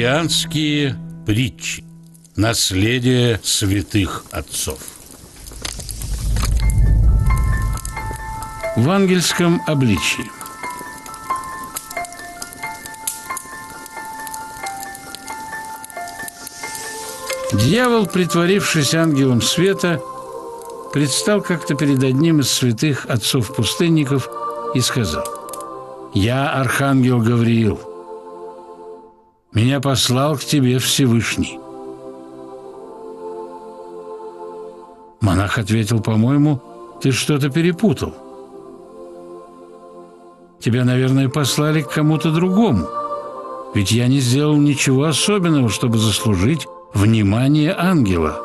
Христианские притчи. Наследие святых отцов. В ангельском обличии. Дьявол, притворившись ангелом света, предстал как-то перед одним из святых отцов-пустынников и сказал: «Я архангел Гавриил. Меня послал к тебе Всевышний». Монах ответил: «По-моему, ты что-то перепутал. Тебя, наверное, послали к кому-то другому. Ведь я не сделал ничего особенного, чтобы заслужить внимание ангела».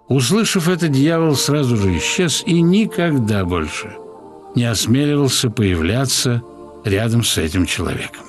Услышав это, дьявол сразу же исчез и никогда больше не осмеливался появляться рядом с этим человеком.